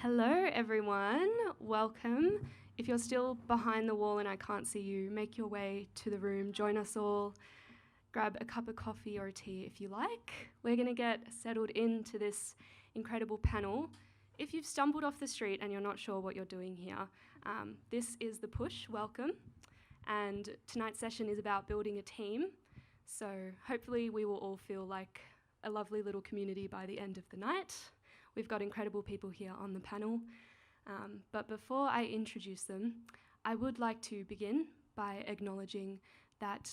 Hello, everyone. Welcome. If you're still behind the wall and I can't see you, make your way to the room. Join us all. Grab a cup of coffee or a tea if you like. We're going to get settled into this incredible panel. If you've stumbled off the street and you're not sure what you're doing here, this is The Push. Welcome. And tonight's session is about building a team. So hopefully we will all feel like a lovely little community by the end of the night. We've got incredible people here on the panel. But before I introduce them, I would like to begin by acknowledging that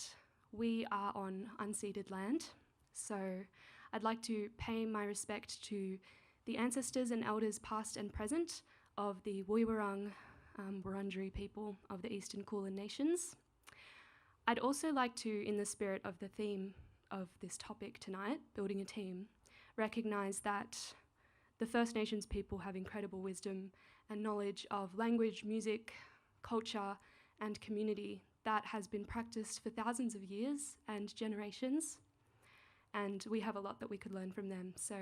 we are on unceded land. So I'd like to pay my respect to the ancestors and elders past and present of the Woiwurrung Wurundjeri people of the Eastern Kulin Nations. I'd also like to, in the spirit of the theme of this topic tonight, building a team, recognise that the First Nations people have incredible wisdom and knowledge of language, music, culture, and community that has been practiced for thousands of years and generations. And we have a lot that we could learn from them. So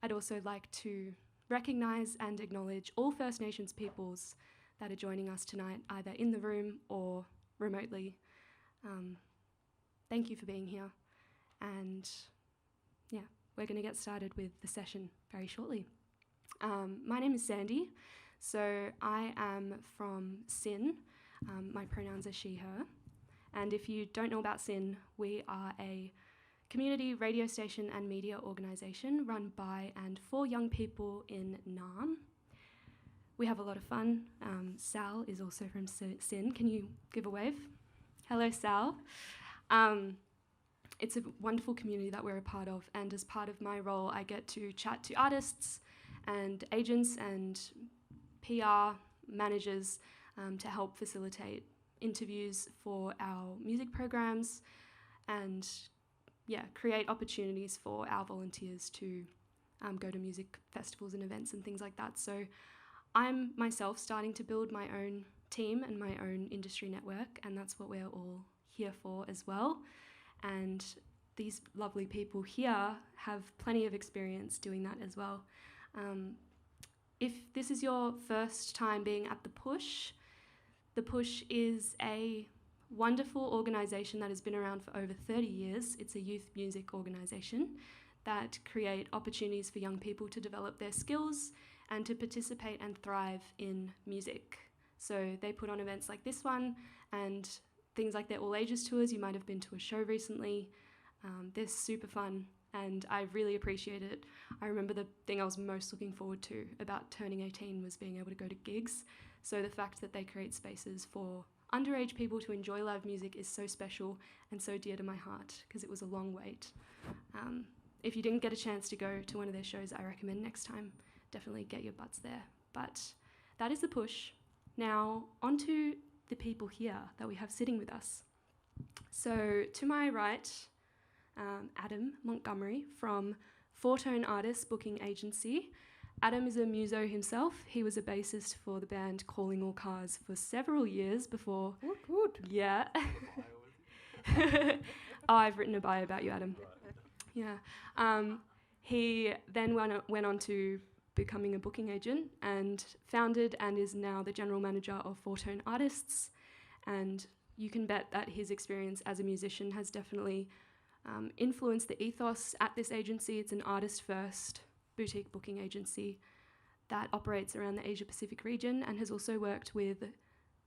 I'd also like to recognise and acknowledge all First Nations peoples that are joining us tonight, either in the room or remotely. Thank you for being here. And yeah, we're going to get started with the session very shortly. My name is Sandy, so I am from SYN. My pronouns are she, her. And if you don't know about SYN, we are a community radio station and media organisation run by and for young people in Naarm. We have a lot of fun. Sal is also from SYN. Can you give a wave? Hello, Sal. It's a wonderful community that we're a part of, and as part of my role, I get to chat to artists and agents and PR managers to help facilitate interviews for our music programs and create opportunities for our volunteers to go to music festivals and events and things like that. So I'm myself starting to build my own team and my own industry network, and that's what we're all here for as well. And these lovely people here have plenty of experience doing that as well. If this is your first time being at The Push is a wonderful organisation that has been around for over 30 years. It's a youth music organisation that create opportunities for young people to develop their skills and to participate and thrive in music. So they put on events like this one and things like their all ages tours. You might have been to a show recently. They're super fun and I really appreciate it. I remember the thing I was most looking forward to about turning 18 was being able to go to gigs. So the fact that they create spaces for underage people to enjoy live music is so special and so dear to my heart because it was a long wait. If you didn't get a chance to go to one of their shows, I recommend next time definitely get your butts there. But that is The Push. Now on to the people here that we have sitting with us. So to my right, Adam Montgomery from Four Tone Artists Booking Agency. Adam is a muso himself. He was a bassist for the band Calling All Cars for several years before... Woot. Yeah. I've written a bio about you, Adam. Yeah. He then went on to becoming a booking agent and founded and is now the general manager of Four Tone Artists. And you can bet that his experience as a musician has definitely influenced the ethos at this agency. It's an artist-first boutique booking agency that operates around the Asia-Pacific region and has also worked with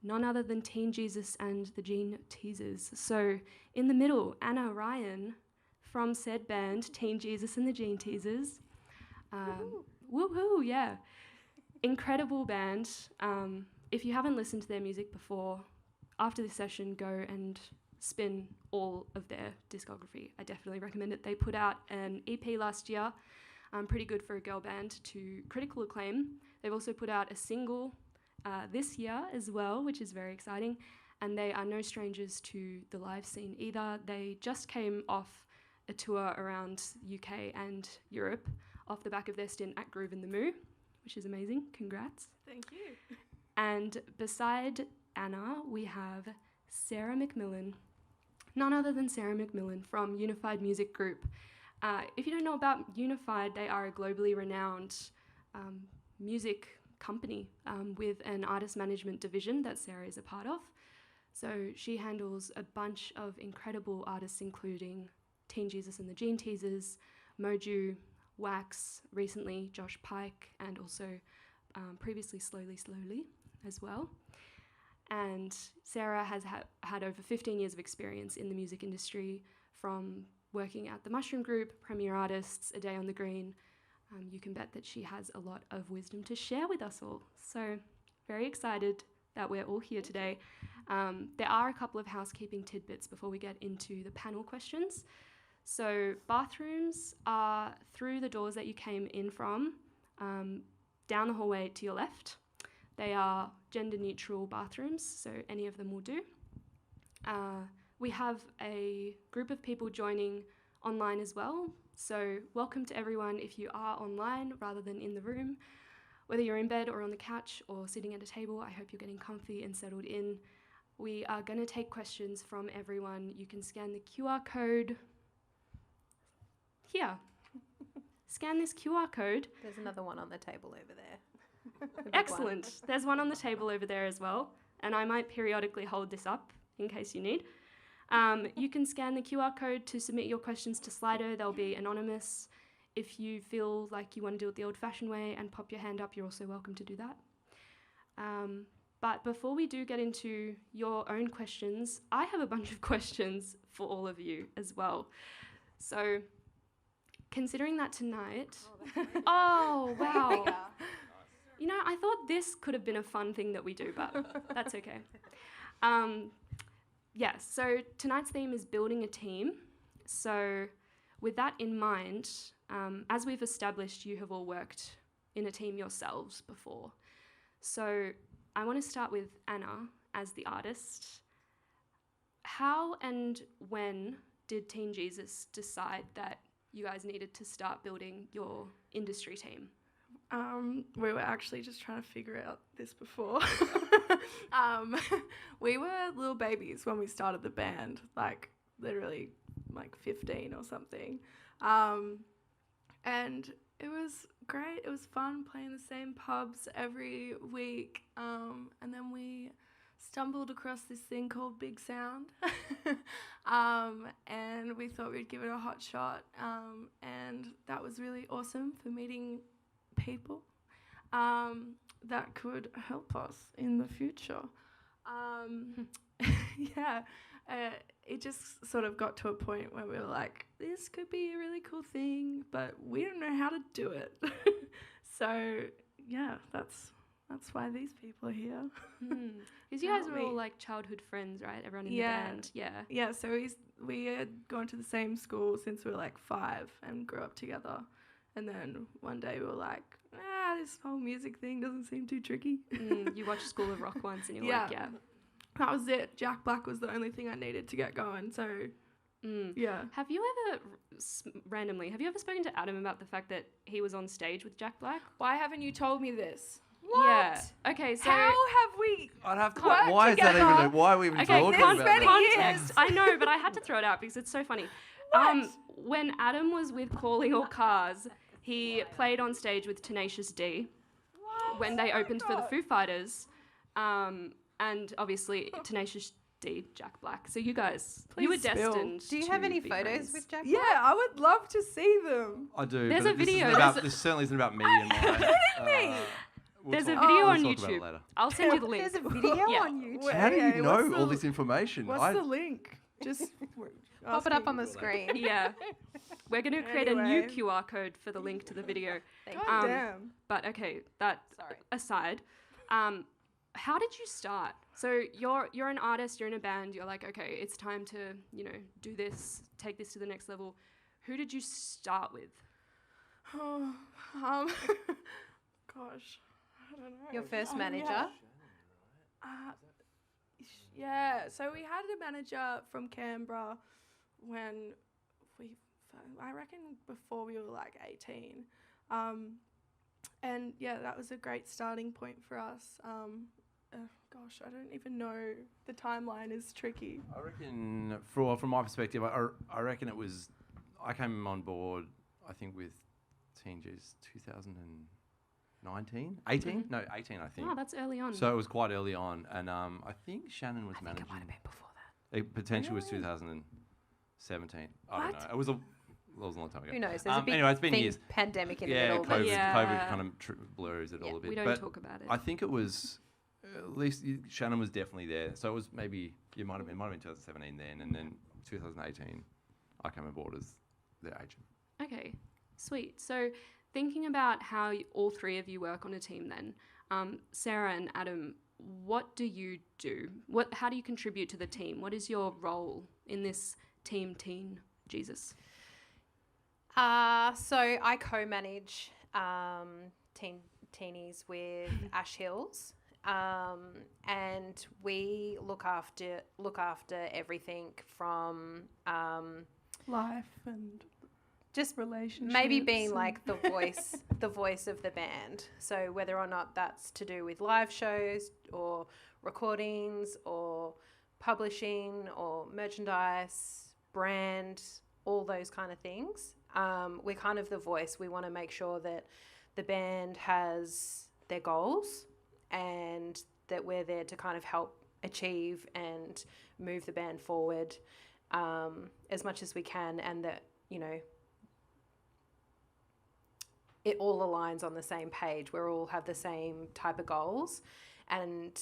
none other than Teen Jesus and the Gene Teasers. So in the middle, Anna Ryan from said band, Teen Jesus and the Gene Teasers. Woohoo, yeah. Incredible band. If you haven't listened to their music before, after this session, go and spin all of their discography. I definitely recommend it. They put out an EP last year, pretty good for a girl band, to critical acclaim. They've also put out a single this year as well, which is very exciting. And they are no strangers to the live scene either. They just came off a tour around UK and Europe off the back of their stint at Groove in the Moo, which is amazing. Congrats. Thank you. And beside Anna, we have Sarah McMillan, none other than Sarah McMillan from Unified Music Group. If you don't know about Unified, they are a globally renowned music company with an artist management division that Sarah is a part of. So she handles a bunch of incredible artists, including Teen Jesus and the Gene Teasers, Moju, Wax, recently Josh Pike, and also previously Slowly Slowly as well. And Sarah has had over 15 years of experience in the music industry, from working at the Mushroom Group, Premier Artists, A Day on the Green. You can bet that she has a lot of wisdom to share with us all. So very excited that we're all here today. There are a couple of housekeeping tidbits before we get into the panel questions. So bathrooms are through the doors that you came in from, down the hallway to your left. They are gender neutral bathrooms, so any of them will do. We have a group of people joining online as well. So welcome to everyone if you are online rather than in the room. Whether you're in bed or on the couch or sitting at a table, I hope you're getting comfy and settled in. We are going to take questions from everyone. You can scan the QR code here. Scan this QR code. There's another one on the table over there. Excellent. There's one on the table over there as well. And I might periodically hold this up in case you need. You can scan the QR code to submit your questions to Slido. They'll be anonymous. If you feel like you want to do it the old-fashioned way and pop your hand up, you're also welcome to do that. But before we do get into your own questions, I have a bunch of questions for all of you as well. So, considering that tonight... Oh, wow. You know, I thought this could have been a fun thing that we do, but that's okay. Yes, so tonight's theme is building a team. So with that in mind, as we've established, you have all worked in a team yourselves before. So I want to start with Anna as the artist. How and when did Teen Jesus decide that you guys needed to start building your industry team? We were actually just trying to figure out this before. We were little babies when we started the band, like literally like 15 or something. And it was great. It was fun playing the same pubs every week. And then we stumbled across this thing called Big Sound. And we thought we'd give it a hot shot. And that was really awesome for meeting people that could help us in the future. It just sort of got to a point where we were like, this could be a really cool thing, but we don't know how to do it. So yeah, that's why these people are here. Because you guys were all like childhood friends, right? Everyone in the band. Yeah, so we had gone to the same school since we were like 5 and grew up together. And then one day we were like, this whole music thing doesn't seem too tricky. You watched School of Rock once and you were like, yeah. That was it. Jack Black was the only thing I needed to get going. So, yeah. Have you ever, randomly, spoken to Adam about the fact that he was on stage with Jack Black? Why haven't you told me this? What? Yeah. Okay, so... How have we I'd have to... Why is that even... Why are we even talking about that? Context. I know, but I had to throw it out because it's so funny. When Adam was with Calling All Cars, he played on stage with Tenacious D when they opened for the Foo Fighters. And obviously Tenacious D, Jack Black. So you guys, you were destined. Do you have any photos with Jack Black? Yeah, I would love to see them. I do. There's but a video. This certainly isn't about me and my... There's a video on we'll YouTube. Talk about it later. I'll send you the link. There's a video on YouTube. How do you know all this information? What's the link? Just pop it up on the screen. Yeah. We're going to create a new QR code for the link to the video. Damn. But okay, that aside, how did you start? So you're an artist, you're in a band, you're like, okay, it's time to, do this, take this to the next level. Who did you start with? Gosh, I don't know. Your first manager? Yeah, so we had a manager from Canberra when I reckon before we were like 18. And yeah, that was a great starting point for us. Gosh, I don't even know. The timeline is tricky. I reckon, from my perspective, I reckon it was, I came on board, I think, with Teen Jesus 2000 and 19, 18? No, 18, I think. Oh, that's early on. So it was quite early on. And I think Shannon was managing. it might have been before that. It potentially was 2017. I don't know. It was a long time ago. Who knows? There's a big anyway, it's been years. pandemic in the Yeah, middle. COVID kind of blurs it all a bit. we don't but talk about it. I think it was, at least Shannon was definitely there. So it was maybe, it might have been 2017 then. And then 2018, I came aboard as their agent. Okay, sweet. So thinking about how all three of you work on a team then, Sarah and Adam, what do you do? How do you contribute to the team? What is your role in this team Teen Jesus? So I co-manage teenies with Ash Hills, and we look after everything from Life and just relationships. maybe being like the voice of the band. So whether or not that's to do with live shows or recordings or publishing or merchandise, brand, all those kind of things. We're kind of the voice. We want to make sure that the band has their goals and that we're there to kind of help achieve and move the band forward as much as we can, and that, you know, it all aligns on the same page. We all have the same type of goals. And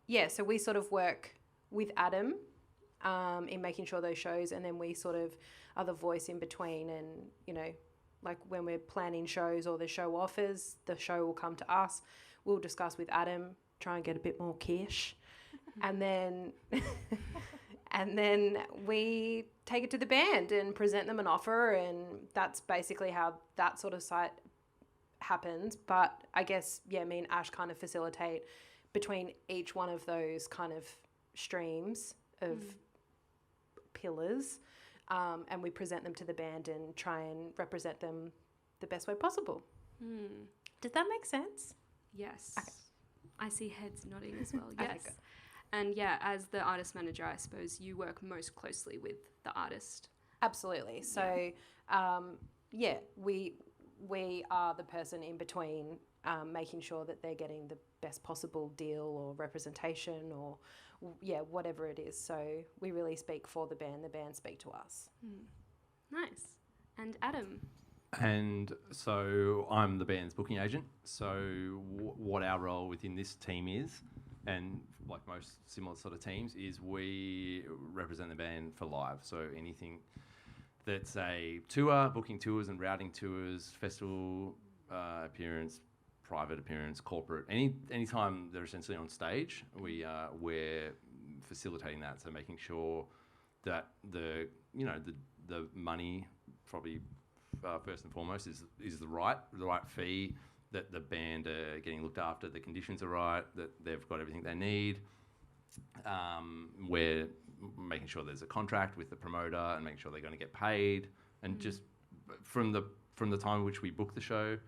yeah, so we sort of work with Adam in making sure those shows, and then we sort of are the voice in between. And, you know, like when we're planning shows or the show offers, the show will come to us. We'll discuss with Adam, try and get a bit more cash. And then and then we take it to the band and present them an offer, and that's basically how that sort of site happens. But I guess, yeah, me and Ash kind of facilitate between each one of those kind of streams of pillars, and we present them to the band and try and represent them the best way possible. Does that make sense? Yes. Okay. I see heads nodding as well. Yes. Okay, good. And yeah, as the artist manager, I suppose you work most closely with the artist. Absolutely. So, we are the person in between, making sure that they're getting the best possible deal or representation or, whatever it is. So we really speak for the band speak to us. Nice. And Adam? And so I'm the band's booking agent. So what our role within this team is, and like most similar sort of teams, is we represent the band for live. So anything that's a tour, booking tours and routing tours, festival appearance, private appearance, corporate, anytime they're essentially on stage, we're facilitating that. So making sure that the money, probably first and foremost, is the right fee, that the band are getting looked after, the conditions are right, that they've got everything they need. We're making sure there's a contract with the promoter and making sure they're going to get paid. And just from the time in which we book the show,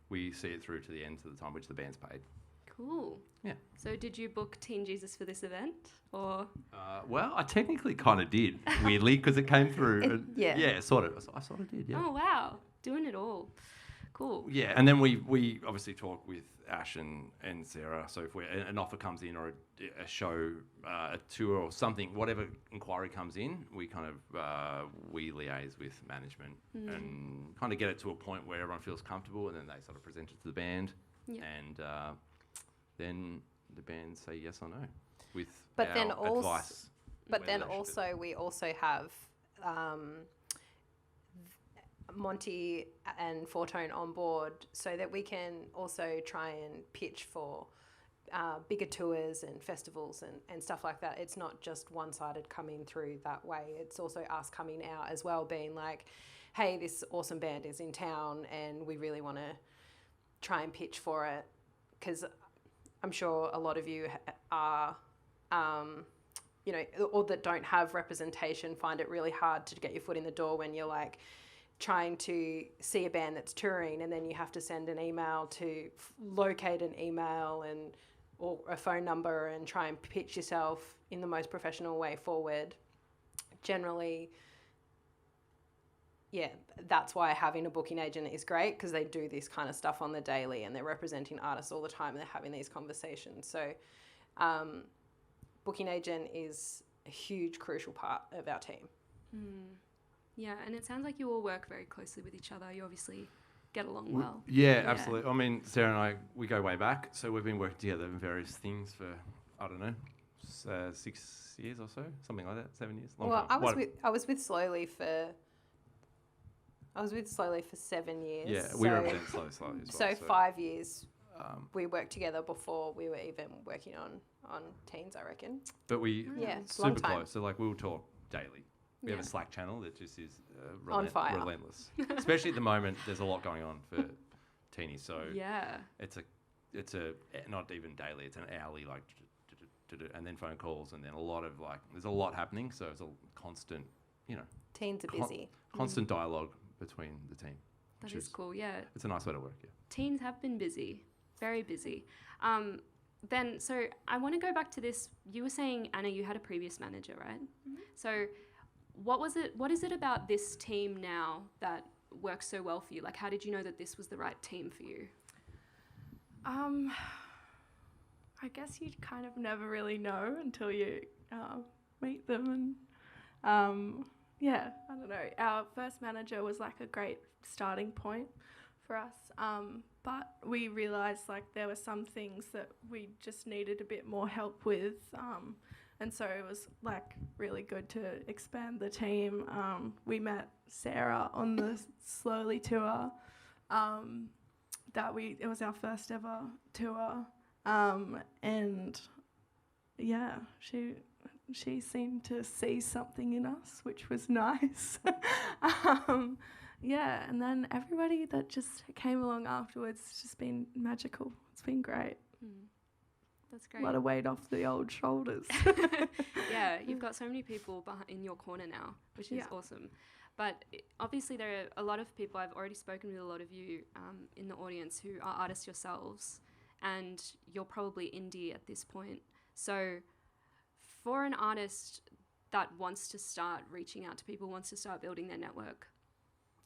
we see it through to the end, to the time which the band's paid. Cool. Yeah. So did you book Teen Jesus for this event, or? Well, I technically kind of did, weirdly, because it came through. Yeah, sort of. I sort of did, yeah. Oh, wow. Doing it all. Cool. Yeah, and then we obviously talk with Ash and Sarah. So if an offer comes in, or a show, a tour or something, whatever inquiry comes in, we kind of we liaise with management and kind of get it to a point where everyone feels comfortable, and then they sort of present it to the band, and then the band say yes or no with advice. But then also we also have Monty and Fortone on board, so that we can also try and pitch for bigger tours and festivals and stuff like that. It's not just one-sided coming through that way. It's also us coming out as well, being like, hey, this awesome band is in town and we really want to try and pitch for it, because I'm sure a lot of you are, or that don't have representation, find it really hard to get your foot in the door when you're like trying to see a band that's touring, and then you have to send an email to locate an email or a phone number and try and pitch yourself in the most professional way forward. Generally, yeah, that's why having a booking agent is great, because they do this kind of stuff on the daily and they're representing artists all the time and they're having these conversations. So booking agent is a huge, crucial part of our team. Yeah, and it sounds like you all work very closely with each other. You obviously get along well. Yeah, absolutely. I mean, Sarah and I, we go way back. So we've been working together in various things for, I don't know, 6 years or so, something like that, 7 years. Long time. I was with Slowly for 7 years. Yeah, we represent Slowly as well. So 5 years we worked together before we were even working on Teens, I reckon. But we it's a long super time. close. So like we'll talk daily. We have a Yeah. Slack channel that just is On fire. relentless. Especially at the moment, there's a lot going on for teenies. So Yeah. it's a not even daily. It's an hourly like, and then phone calls, and then a lot of like there's a lot happening. So it's a constant, Teens are busy. constant dialogue between the team. That which is cool, yeah. It's a nice way to work. Yeah. Teens have been busy, very busy. Then, so I want to go back to this. You were saying, Anna, you had a previous manager, right? So what is it about this team now that works so well for you? Like, how did you know that this was the right team for you? I guess you kind of never really know until you meet them. And I don't know. Our first manager was like a great starting point for us. But we realised like there were some things that we just needed a bit more help with. And so it was like really good to expand the team. We met Sarah on the Slowly tour. It was our first ever tour. And yeah, she seemed to see something in us, which was nice. And then everybody that just came along afterwards, it's just been magical. It's been great. That's great. A lot of weight off the old shoulders. Yeah, you've got so many people in your corner now, which is awesome. But obviously there are a lot of people, I've already spoken with a lot of you in the audience who are artists yourselves, and you're probably indie at this point. So for an artist that wants to start reaching out to people, wants to start building their network,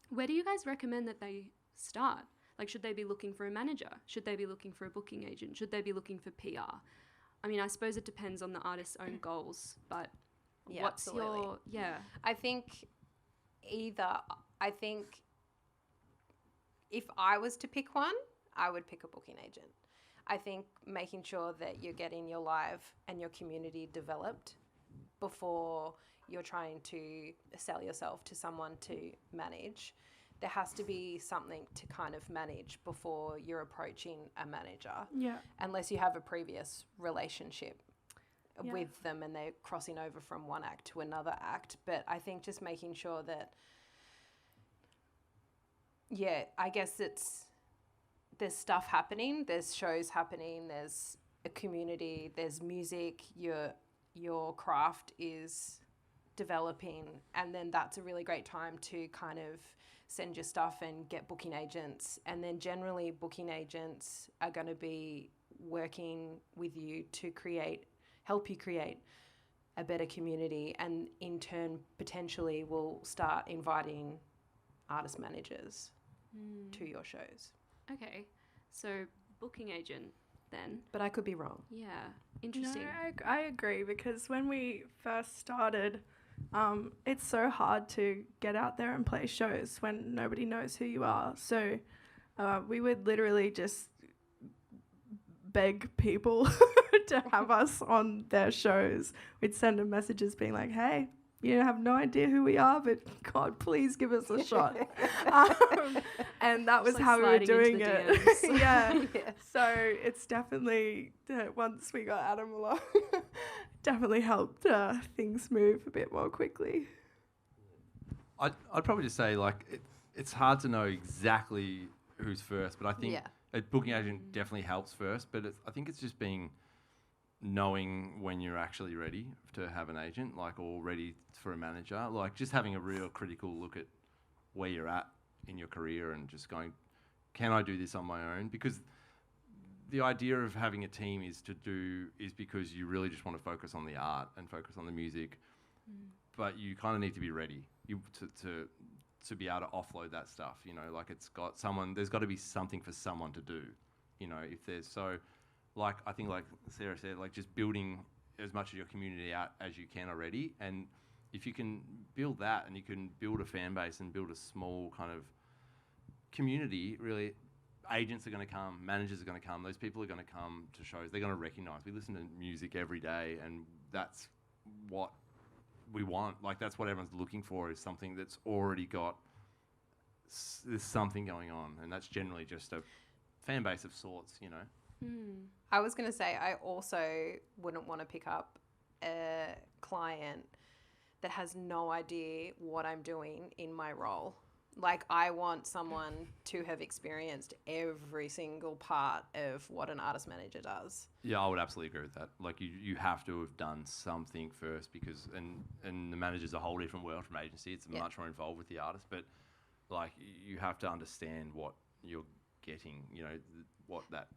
where do you guys recommend that they start? Like, should they be looking for a manager? Should they be looking for a booking agent? Should they be looking for PR? I mean, I suppose it depends on the artist's own goals, but what's absolutely. I think if I was to pick one, I would pick a booking agent. I think making sure that you're getting your live and your community developed before you're trying to sell yourself to someone to manage. There has to be something to kind of manage before you're approaching a manager. Yeah. Unless you have a previous relationship with them and they're crossing over from one act to another act. But I think just making sure that, I guess there's stuff happening, there's shows happening, there's a community, there's music, your craft is developing, and then that's a really great time to kind of send your stuff and get booking agents. And then generally booking agents are going to be working with you to help you create a better community, and in turn potentially will start inviting artist managers to your shows. Okay, so booking agent then. But I could be wrong. Yeah, interesting. No, I agree, because when we first started, it's so hard to get out there and play shows when nobody knows who you are. So we would literally just beg people to have us on their shows. We'd send them messages being like, hey, you have no idea who we are, but God, please give us a shot. And that was like how we were sliding doing into it. the DMs. Yeah. So it's definitely, once we got Adam along, definitely helped things move a bit more quickly. I'd probably just say like it's hard to know exactly who's first, but I think a booking agent definitely helps first. But I think it's just knowing when you're actually ready to have an agent, like, or ready for a manager, like just having a real critical look at where you're at in your career and just going, can I do this on my own? Because the idea of having a team is because you really just want to focus on the art and focus on the music, but you kind of need to be ready to be able to offload that stuff. You know, like it's got someone. There's got to be something for someone to do. You know, if there's like I think like Sarah said, like just building as much of your community out as you can already, and if you can build that and you can build a fan base and build a small kind of community, really, agents are going to come, managers are going to come, those people are going to come to shows. They're going to recognise. We listen to music every day, and that's what we want. Like that's what everyone's looking for, is something that's already got there's something going on, and that's generally just a fan base of sorts, you know. I was going to say, I also wouldn't want to pick up a client that has no idea what I'm doing in my role. Like, I want someone to have experienced every single part of what an artist manager does. Yeah, I would absolutely agree with that. Like, you have to have done something first, because and the manager's a whole different world from agency. It's much more involved with the artist, but like you have to understand what you're getting. You know, what that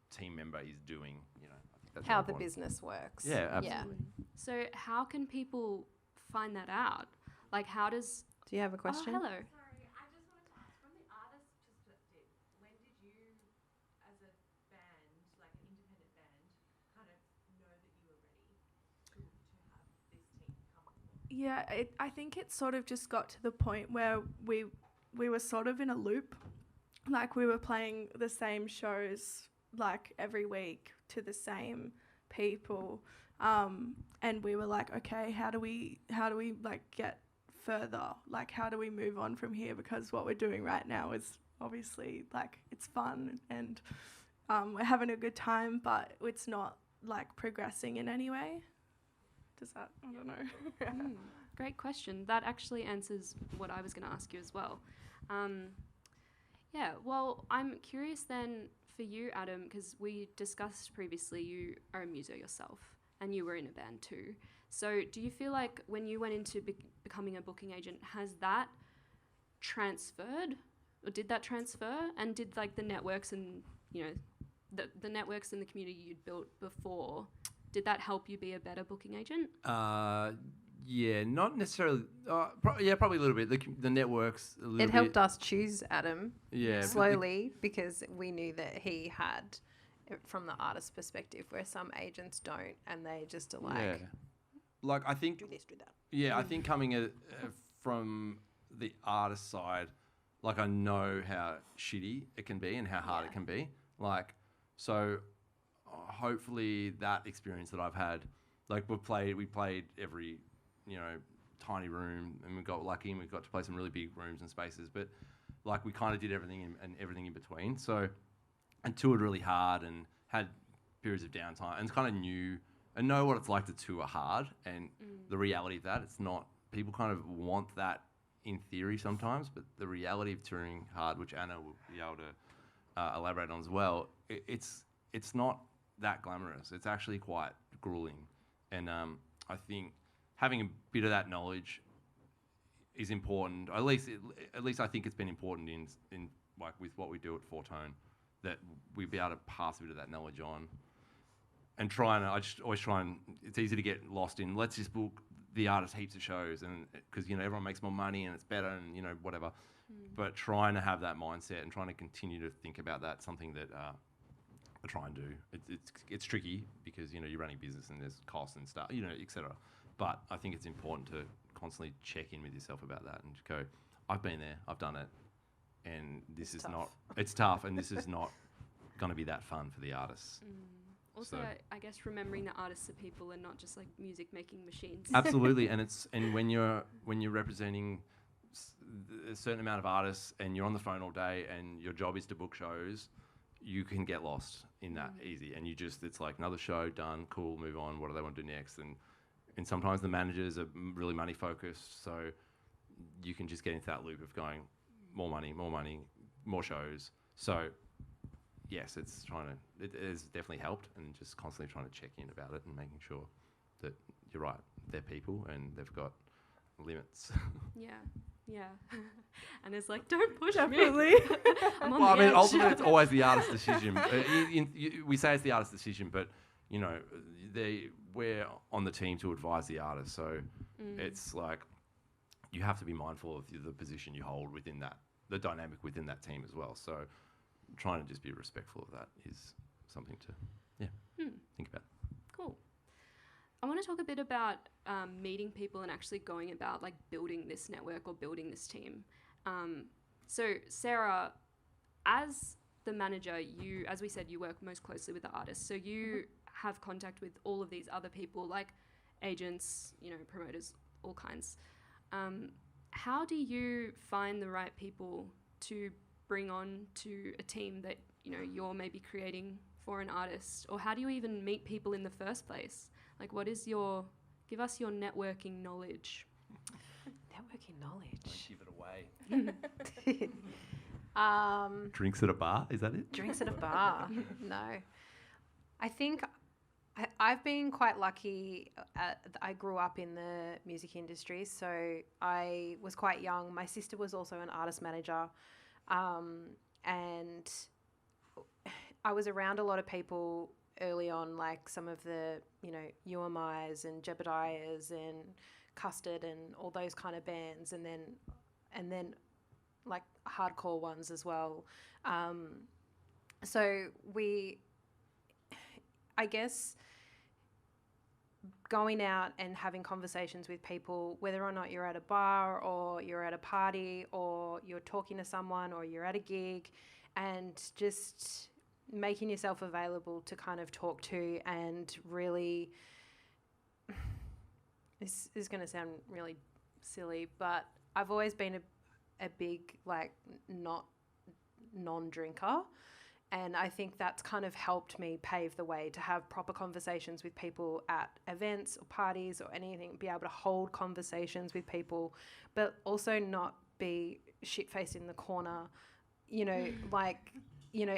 team member is doing. You know, I think that's how really the important. business works. Yeah, absolutely. Yeah. So how can people find that out? Like, how does... Do you have a question? Oh, hello. Sorry, I just wanted to ask, from the artist's perspective, when did you, as a band, like an independent band, kind of know that you were ready to have this team come on board? Yeah, I think it sort of just got to the point where we were sort of in a loop. Like, we were playing the same shows like every week to the same people, and we were like, okay, how do we like get further? Like, how do we move on from here? Because what we're doing right now is obviously like it's fun and we're having a good time, but it's not like progressing in any way. Does that? I don't know. Great question. That actually answers what I was going to ask you as well. Yeah, well, I'm curious then for you, Adam, because we discussed previously you are a muso yourself and you were in a band too. So do you feel like when you went into becoming a booking agent, has that transferred, or did that transfer? And did like the networks and, you know, the networks and the community you'd built before, did that help you be a better booking agent? Yeah, not necessarily. Probably a little bit. The networks a little bit. It helped us choose Adam Yeah, slowly because we knew that he had, from the artist perspective, where some agents don't, and they just are like, yeah. Like I think do this, do that. Yeah, I think coming from the artist side, like I know how shitty it can be and how hard it can be. Like, so hopefully that experience that I've had, like we played every, you know, tiny room, and we got lucky and we got to play some really big rooms and spaces, but like we kind of did everything and everything in between. So, and toured really hard and had periods of downtime and kind of knew and know what it's like to tour hard, and the reality of that, it's not, people kind of want that in theory sometimes, but the reality of touring hard, which Anna will be able to elaborate on as well, it's not that glamorous. It's actually quite grueling. And I think having a bit of that knowledge is important. At least I think it's been important in like with what we do at Fortone, that we be able to pass a bit of that knowledge on. And I just always try and, it's easy to get lost in, let's just book the artist heaps of shows, and because, you know, everyone makes more money and it's better and, you know, whatever. But trying to have that mindset and trying to continue to think about that, something that I try and do. It's tricky because, you know, you're running a business and there's costs and stuff, you know, etc. But I think it's important to constantly check in with yourself about that and just go, I've been there, I've done it, and this is not, it's tough, and this is not going to be that fun for the artists. Also, So- I guess remembering that artists are people and not just like music making machines. Absolutely, and when you're representing a certain amount of artists and you're on the phone all day and your job is to book shows, you can get lost in that easy, and it's like another show done, cool, move on. What do they want to do next? And sometimes the managers are really money focused, so you can just get into that loop of going more money, more shows. So yes, it has definitely helped, and just constantly trying to check in about it and making sure that you're right. They're people and they've got limits. Yeah. And it's like, don't push Definitely. me. I'm on Well, I the mean, edge. ultimately, it's always the artist's decision. We say it's the artist's decision, but, you know, we're on the team to advise the artist. So it's like, you have to be mindful of the position you hold within that, the dynamic within that team as well. So trying to just be respectful of that is something to think about. Cool. I want to talk a bit about meeting people and actually going about like building this network or building this team. So Sarah, as the manager, you, as we said, you work most closely with the artists. So you have contact with all of these other people, like agents, promoters, all kinds. How do you find the right people to bring on to a team that, you're maybe creating for an artist? Or how do you even meet people in the first place? Like, give us your networking knowledge. Networking knowledge. Give it away. Drinks at a bar, is that it? Drinks at a bar. No. I think I've been quite lucky. I grew up in the music industry, so I was quite young. My sister was also an artist manager, and I was around a lot of people early on, like some of the, UMIs and Jebediahs and Custard and all those kind of bands, and then like hardcore ones as well. So I guess going out and having conversations with people, whether or not you're at a bar or you're at a party or you're talking to someone or you're at a gig, and just making yourself available to kind of talk to, and really, this is going to sound really silly, but I've always been a big, like, non-drinker. And I think that's kind of helped me pave the way to have proper conversations with people at events or parties or anything, be able to hold conversations with people, but also not be shit-faced in the corner,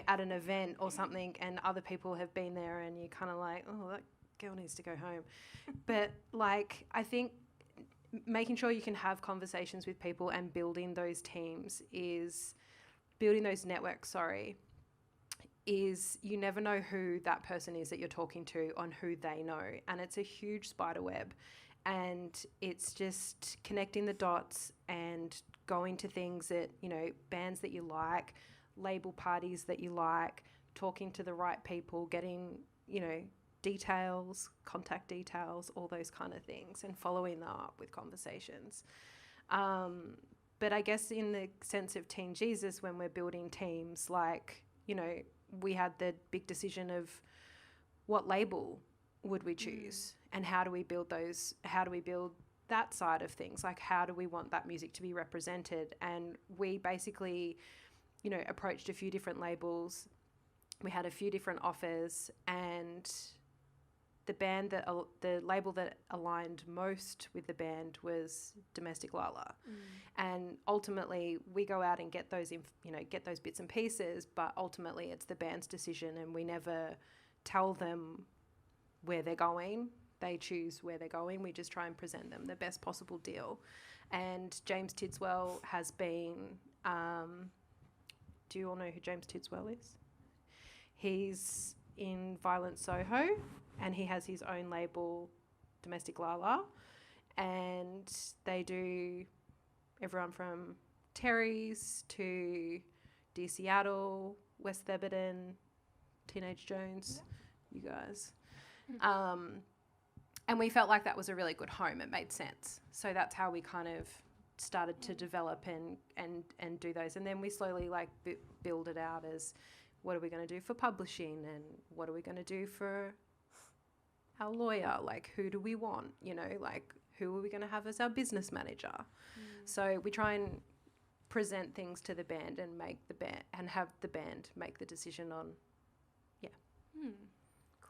at an event or something, and other people have been there and you're kind of like, oh, that girl needs to go home. But, like, I think making sure you can have conversations with people and building those networks, is you never know who that person is that you're talking to on who they know. And it's a huge spider web. And it's just connecting the dots and going to things that, bands that you like, label parties that you like, talking to the right people, getting, details, contact details, all those kind of things, and following that up with conversations. But I guess in the sense of Teen Jesus, when we're building teams, like, we had the big decision of what label would we choose and how do we build that side of things? Like, how do we want that music to be represented? And we basically, approached a few different labels. We had a few different offers, and the label that aligned most with the band was Domestic Lala. And ultimately we go out and get those bits and pieces, but ultimately it's the band's decision, and we never tell them where they're going. They choose where they're going. We just try and present them the best possible deal. And James Tidswell has been, do you all know who James Tidswell is? He's in Violent Soho, and he has his own label, Domestic Lala, and they do everyone from Terry's to Dear Seattle, West Theberton, Teenage Jones, you guys. And we felt like that was a really good home. It made sense. So that's how we kind of started to develop and do those. And then we slowly build it out as, what are we going to do for publishing, and what are we going to do for our lawyer? Like, who do we want? Who are we going to have as our business manager? So we try and present things to the band and have the band make the decision on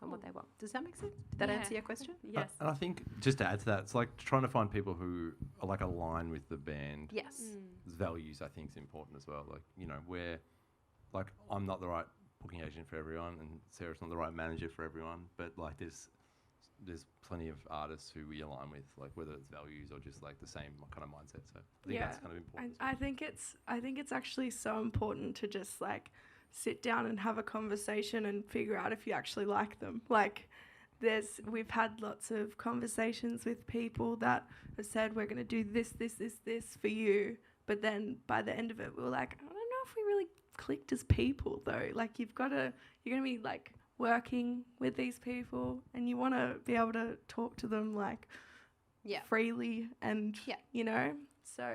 what they want. Does that make sense? Did that answer your question? Yes. And I think, just to add to that, it's like trying to find people who are like align with the band. Yes. Values, I think, is important as well. Like, where, like, I'm not the right booking agent for everyone, and Sarah's not the right manager for everyone, but like there's plenty of artists who we align with, like whether it's values or just like the same kind of mindset. So I think that's kind of important. I think it's actually so important to just like sit down and have a conversation and figure out if you actually like them. Like, we've had lots of conversations with people that have said we're going to do this for you, but then by the end of it we were like, I don't know if we really clicked as people though. Like you're going to be like working with these people and you want to be able to talk to them like freely and you know, so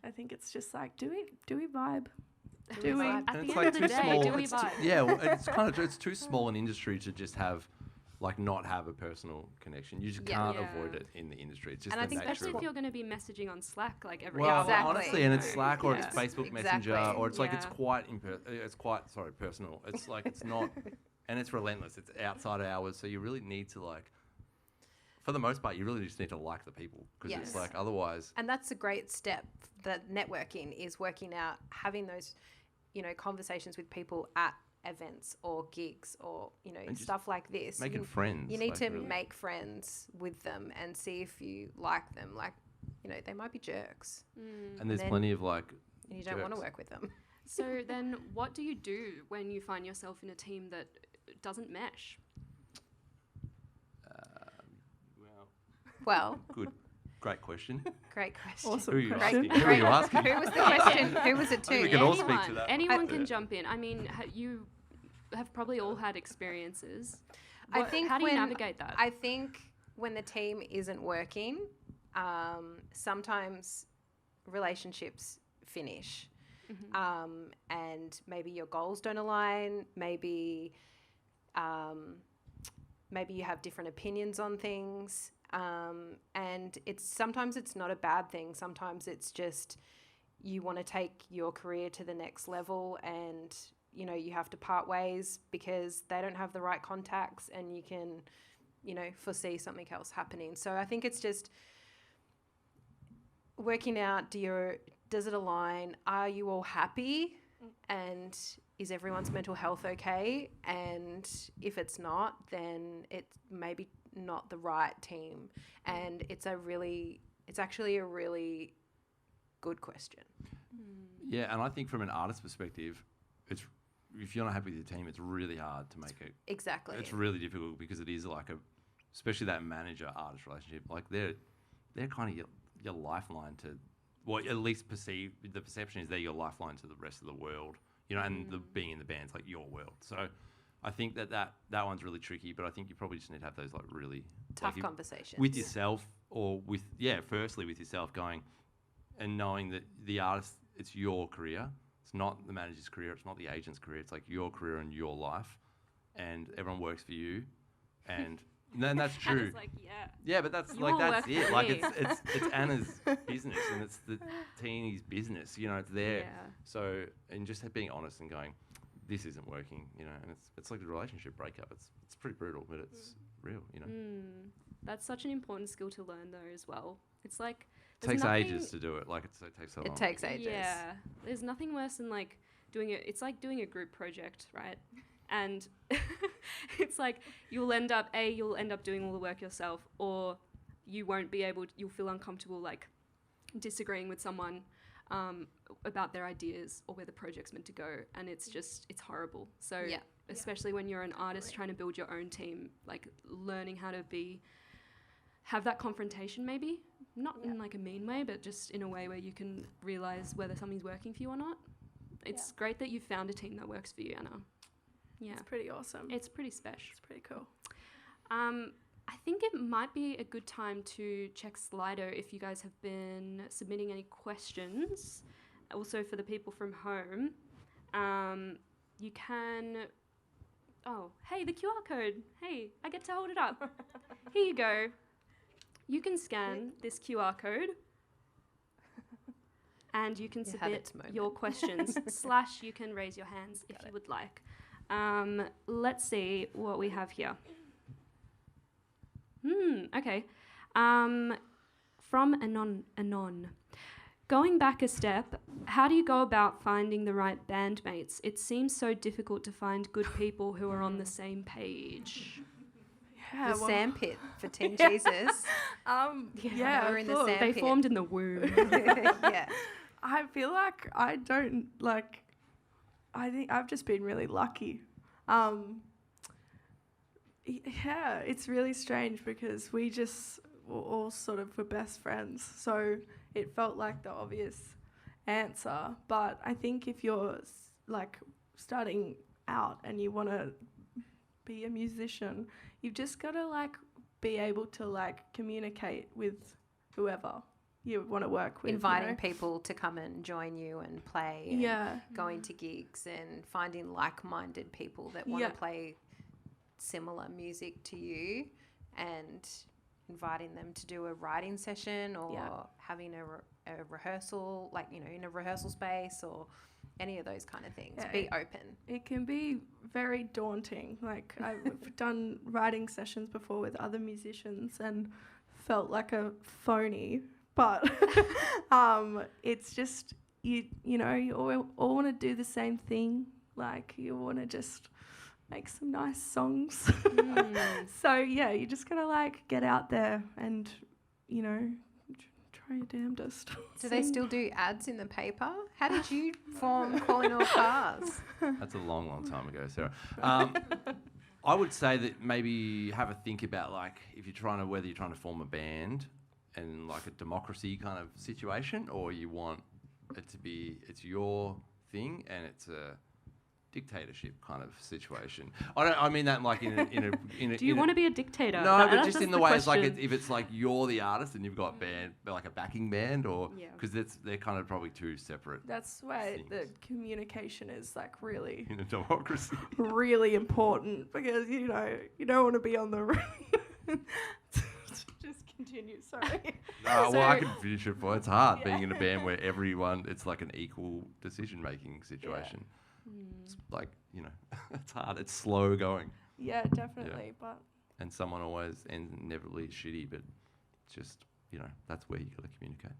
I think it's just like do we vibe. Do we? At And the it's end like of the too day, small. do we It's vibe? yeah, well, it's too small an industry to just have, like, not have a personal connection. You just can't Yeah. avoid it in the industry. It's just And I the think nature Especially of if it. you're going to be messaging on Slack like every Well, hour. Exactly. honestly, and it's you know. Slack or Yeah. it's Facebook Exactly. Messenger or it's like it's Yeah. quite personal. It's like it's not, and it's relentless. It's outside hours, so you really need to like, for the most part, you really just need to like the people because it's Yes. like otherwise. And that's a great step that networking is working out, having those, you know, conversations with people at events or gigs or, you know, And just stuff like this. Making friends. You need like, to really. make friends with them and see if you like them. Like, you know, they might be jerks And there's then- plenty of like. and you don't want to Jerks. work with them. So then what do you do when you find yourself in a team that doesn't mesh? Well, Well, great question. great question. Awesome Who are you question. asking? Who are you asking? Who was the question? Who was it We to? can all speak to that. Anyone I- can Yeah. jump in. I mean, you have probably all had experiences. I think how do you when- navigate that? I think when the team isn't working, sometimes relationships finish. And maybe your goals don't align. Maybe you have different opinions on things. And sometimes it's not a bad thing. Sometimes it's just you want to take your career to the next level and, you know, you have to part ways because they don't have the right contacts and you can, you know, foresee something else happening. So I think it's just working out, does it align? Are you all happy? And is everyone's mental health okay? And if it's not, then it's maybe not the right team. And it's actually a really good question. Yeah, and I think from an artist perspective, it's if you're not happy with your team, it's really hard to make it. Exactly. It's really difficult because it is like especially that manager-artist relationship. Like they're kind of your lifeline to, well, at least the perception is they're your lifeline to the rest of the world. You know, and being in the band's like your world. So I think that one's really tricky, but I think you probably just need to have those like really Tough like, conversations. with yourself or firstly with yourself going and knowing that the artist, it's your career. It's not the manager's career. It's not the agent's career. It's like your career and your life, and everyone works for you, and that's true. And it's like, yeah. Yeah, but that's You like all that's work it. for Like me. it's Anna's business and it's the teenie's business. You know, it's there. Yeah. So and just being honest and going, this isn't working. You know, and it's like a relationship breakup. It's pretty brutal, but it's real. You know, That's such an important skill to learn though as well. It's like it there's takes nothing- ages to do it. Like it takes so long. It takes ages. Yeah, there's nothing worse than like doing it. It's like doing a group project, right? And it's like you'll end up doing all the work yourself, or you won't be able. You'll feel uncomfortable like disagreeing with someone about their ideas or where the project's meant to go, and it's horrible. So Yeah. especially when you're an artist trying to build your own team, like learning how to have that confrontation, maybe not in like a mean way, but just in a way where you can realize whether something's working for you or not. It's great that you found a team that works for you, Anna. Yeah, It's pretty awesome. it's pretty special. It's pretty cool. I think it might be a good time to check Slido if you guys have been submitting any questions. Also for the people from home, you can. Oh, hey, the QR code. Hey, I get to hold it up. Here you go. You can scan this QR code and you can You had submit its moment. your questions / you can raise your hands if you would like. Let's see what we have here. Okay. From Anon. Going back a step, how do you go about finding the right bandmates? It seems so difficult to find good people who are on the same page. Yeah, The well, sandpit for Teen Jesus. yeah, we're in the cool. sand- They pit. formed in the womb. Yeah. I feel like I don't like. I think I've just been really lucky. Yeah, it's really strange because we just all sort of were best friends. So it felt like the obvious answer. But I think if you're like starting out and you want to be a musician, you've just got to like be able to like communicate with whoever you want to work with. Inviting people to come and join you and play. And going to gigs and finding like-minded people that want to play similar music to you, and inviting them to do a writing session or having a rehearsal, like, you know, in a rehearsal space or any of those kind of things. Be open. It can be very daunting. Like, I've done writing sessions before with other musicians and felt like a phony, but it's just, you know, you all want to do the same thing. Like, you want to just make some nice songs. So, yeah, you just got to, like, get out there and, you know, try your damnedest. Do they still do ads in the paper? How did you form Calling All Cars? That's a long, long time ago, Sarah. I would say that maybe have a think about, like, if you're trying to, whether you're trying to form a band and like a democracy kind of situation, or you want it to be, it's your thing and it's a dictatorship kind of situation. I mean that like in a Do you want to be a dictator? No, but just that's in the way it's like question. if it's like you're the artist and you've got band, like a backing band, or because they're kind of probably two separate. That's why things. the communication is like really In a democracy. really important, because you know you don't want to be on the just continue. Sorry. Well, I can finish it for. It's hard being in a band where everyone, it's like an equal decision making situation. It's like, you know, it's hard. It's slow going. Yeah, definitely. But and someone always ends inevitably shitty, but it's just, you know, that's where you got to communicate.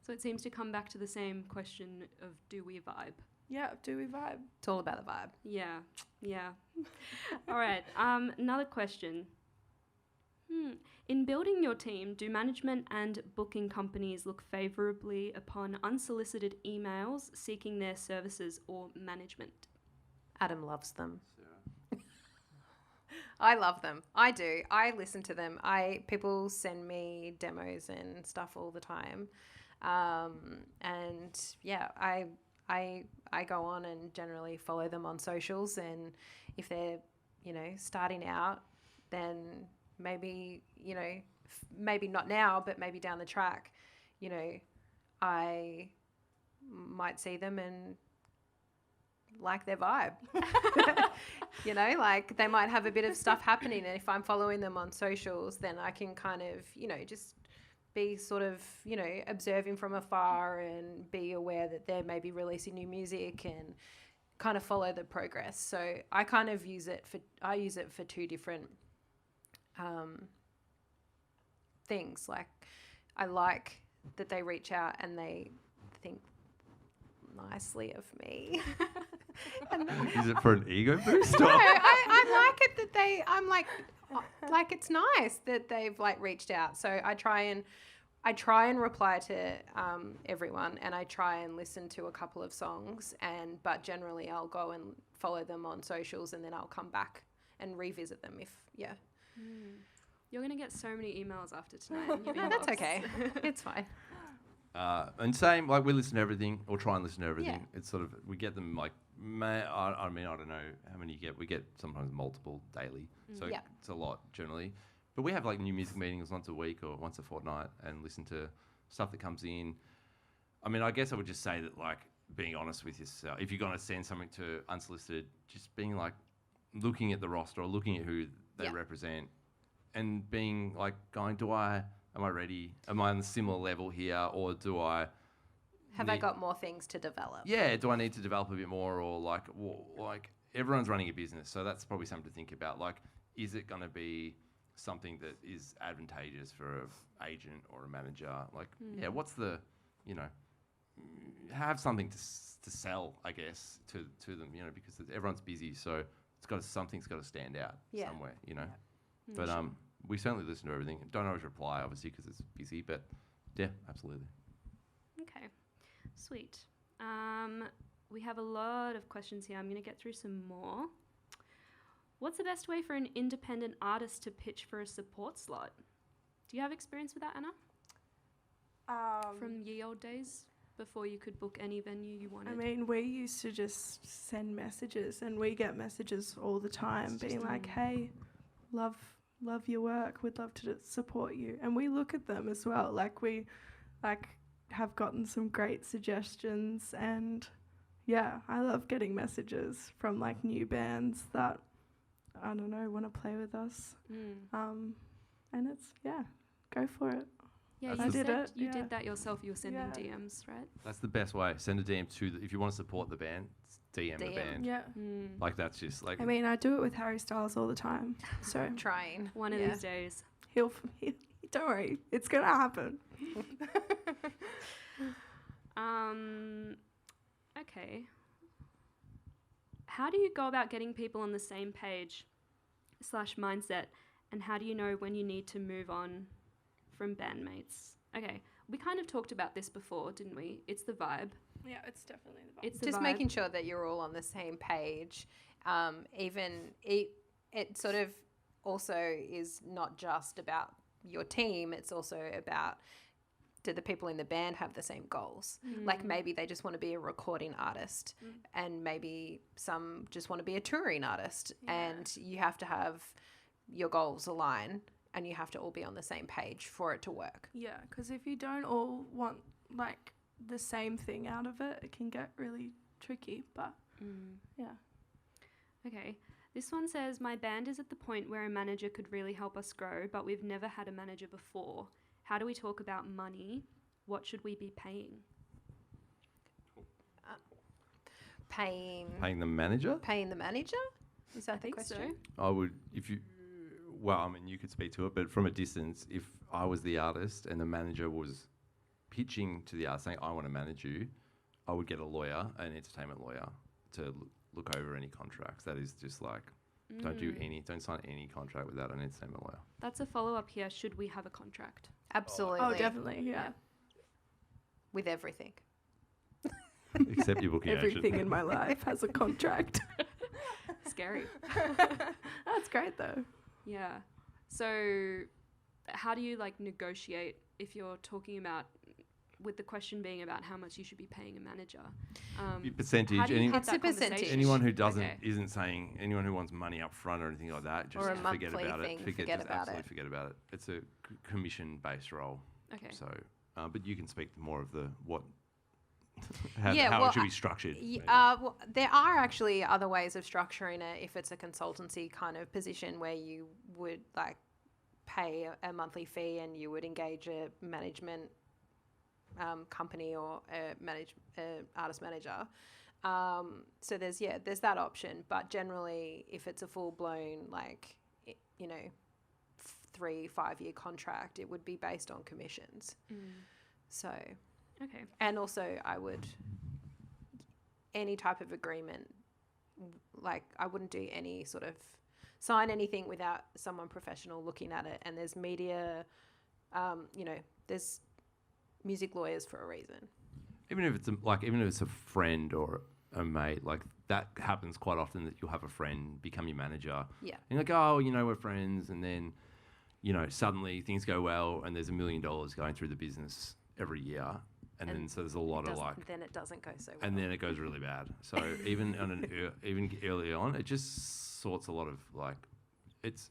So it seems to come back to the same question of, do we vibe? yeah, do we vibe? It's all about the vibe. Yeah. All right. Another question. In building your team, do management and booking companies look favourably upon unsolicited emails seeking their services or management? Adam loves them. I love them. I do. I listen to them. People send me demos and stuff all the time. And yeah, I go on and generally follow them on socials, and if they're, you know, starting out, then maybe, you know, maybe not now, but maybe down the track, you know, I might see them and like their vibe. You know, like they might have a bit of stuff happening, and if I'm following them on socials, then I can kind of, you know, just be sort of, you know, observing from afar and be aware that they're maybe releasing new music and kind of follow the progress. So I kind of use it for two different things. Like, I like that they reach out and they think nicely of me. Is it for an ego boost? No, I like it that I'm like it's nice that they've like reached out. So I try and reply to everyone, and I try and listen to a couple of songs, but generally I'll go and follow them on socials, and then I'll come back and revisit them if You're going to get so many emails after tonight. No, that's okay. It's fine. And same, like, we listen to everything, or try and listen to everything. Yeah. It's sort of, we get them like, I mean, I don't know how many you get. We get sometimes multiple daily, so it's a lot generally. But we have like new music meetings once a week or once a fortnight, and listen to stuff that comes in. I mean, I guess I would just say that, like, being honest with yourself, if you're going to send something to unsolicited, just being like, looking at the roster or looking at who they represent, and being like, am I ready? Am I on the similar level here, or do I Have I got more things to develop? Yeah, do I need to develop a bit more, or like everyone's running a business, so that's probably something to think about. Like, is it going to be something that is advantageous for an agent or a manager? Like, what's the, you know, have something to sell, I guess, to them, you know, because everyone's busy, so something's got to stand out somewhere, you know. But we certainly listen to everything. Don't always reply, obviously, because it's busy, but yeah, absolutely. Okay, sweet. We have a lot of questions here. I'm going to get through some more. What's the best way for an independent artist to pitch for a support slot? Do you have experience with that, Anna? From ye old days, before you could book any venue you wanted? I mean, we used to just send messages, and we get messages all the time being like, hey, love your work, we'd love to support you. And we look at them as well. Like, we have gotten some great suggestions, and yeah, I love getting messages from like new bands that, I don't know, want to play with us. And it's, go for it. Yeah, That's you did said it, you yeah. did that yourself. You were sending Yeah. DMs, right? That's the best way. Send a DM if you want to support the band, DM the DM. band. Yeah. Like that's just like I mean, I do it with Harry Styles all the time. So Trying. One of Yeah. these days. he'll don't worry, it's going to happen. Okay. How do you go about getting people on the same page / mindset, and how do you know when you need to move on from bandmates? Okay, we kind of talked about this before, didn't we? It's the vibe. Yeah, it's definitely the vibe. It's the Just vibe. making sure that you're all on the same page. It sort of also is not just about your team. It's also about, do the people in the band have the same goals? Like maybe they just want to be a recording artist, and maybe some just want to be a touring artist, and you have to have your goals align, and you have to all be on the same page for it to work. Yeah, because if you don't all want like the same thing out of it, it can get really tricky. But yeah. Okay. This one says, my band is at the point where a manager could really help us grow, but we've never had a manager before. How do we talk about money? What should we be paying? Paying the manager. the manager? Is that I the think question? so. I would, if you, well, I mean, you could speak to it, but from a distance, if I was the artist and the manager was pitching to the artist saying, I want to manage you, I would get a lawyer, an entertainment lawyer, to look over any contracts. That is just like, don't sign any contract without an entertainment lawyer. That's a follow-up here. Should we have a contract? Absolutely. Oh, definitely. Yeah. With everything. Except your booking Everything agent. in my life has a contract. Scary. That's great though. Yeah. So how do you like negotiate if you're talking about, with the question being about how much you should be paying a manager? Your percentage. How do you have It's that a percentage. conversation? Anyone who doesn't Okay. isn't saying, anyone who wants money up front or anything like that, just Or a forget monthly about thing, it. forget Just about absolutely it. forget about it. It's a commission-based role. Okay. So, but you can speak more of the how well, it should be structured. maybe. Well, there are actually other ways of structuring it if it's a consultancy kind of position where you would like pay a monthly fee and you would engage a management company or a artist manager. So there's that option. But generally, if it's a full-blown 3-5 year contract, it would be based on commissions. So, Okay. and also I would, any type of agreement, like I wouldn't do any sort of, sign anything without someone professional looking at it. And there's media, there's music lawyers for a reason. Even if it's a friend or a mate, like that happens quite often, that you'll have a friend become your manager. Yeah. And you're like, we're friends, and then, suddenly things go well, and there's $1 million going through the business every year, and then so there's a lot of like, Then it doesn't go so well. and then it goes really bad. So even even early on, it just sorts a lot of like, it's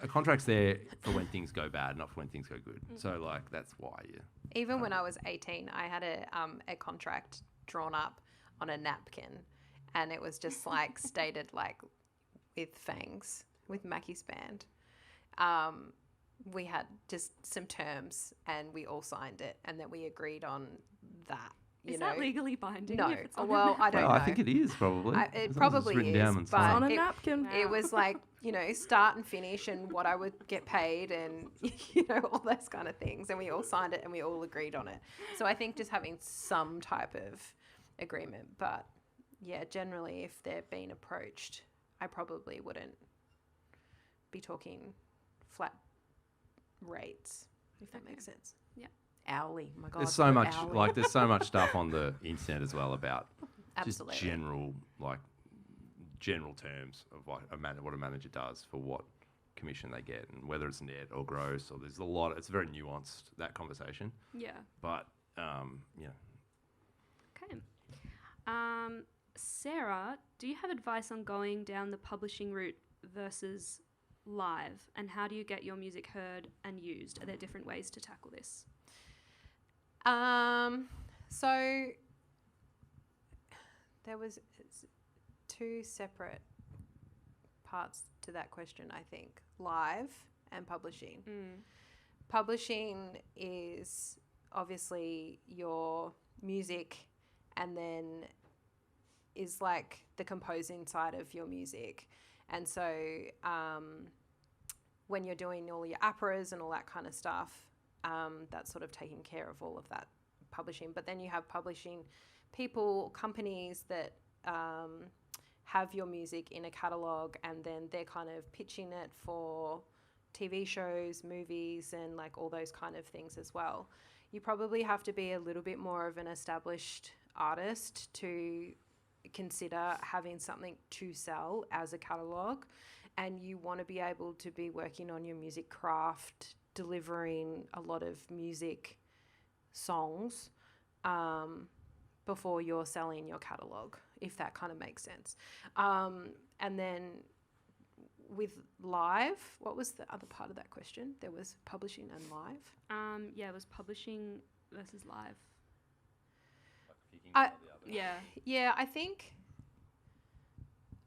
a contract's there for when things go bad, not for when things go good. So like that's why Even when I was 18, I had a contract drawn up on a napkin, and it was just like stated like with fangs with Mackie's band. We had just some terms, and we all signed it, and then we agreed on that. Is that legally binding? No. if it's on a Well, I don't know. I think it is probably. It As long as it's probably written is, down and but signed. On a it- napkin. Wow. It was like, start and finish and what I would get paid and, all those kind of things. And we all signed it and we all agreed on it. So I think just having some type of agreement. But yeah, generally if they're being approached, I probably wouldn't be talking flat rates, if that makes sense. Yeah. Hourly. My God. There's so the much hourly. like there's so much stuff on the internet as well about Absolutely. just general like general terms of what a manager does for what commission they get, and whether it's net or gross, or there's a lot. It's very nuanced, that conversation. Yeah. But Okay. Sarah, do you have advice on going down the publishing route versus live, and how do you get your music heard and used? Are there different ways to tackle this? So there was two separate parts to that question, I think. Live and publishing. Publishing is obviously your music, and then is like the composing side of your music. And so when you're doing all your operas and all that kind of stuff, that's sort of taking care of all of that publishing. But then you have publishing people, companies that have your music in a catalogue, and then they're kind of pitching it for TV shows, movies, and like all those kind of things as well. You probably have to be a little bit more of an established artist to consider having something to sell as a catalogue, and you want to be able to be working on your music craft, delivering a lot of music songs before you're selling your catalogue, if that kind of makes sense. And then with live, what was the other part of that question? There was publishing and live. Yeah, it was publishing versus live. Yeah,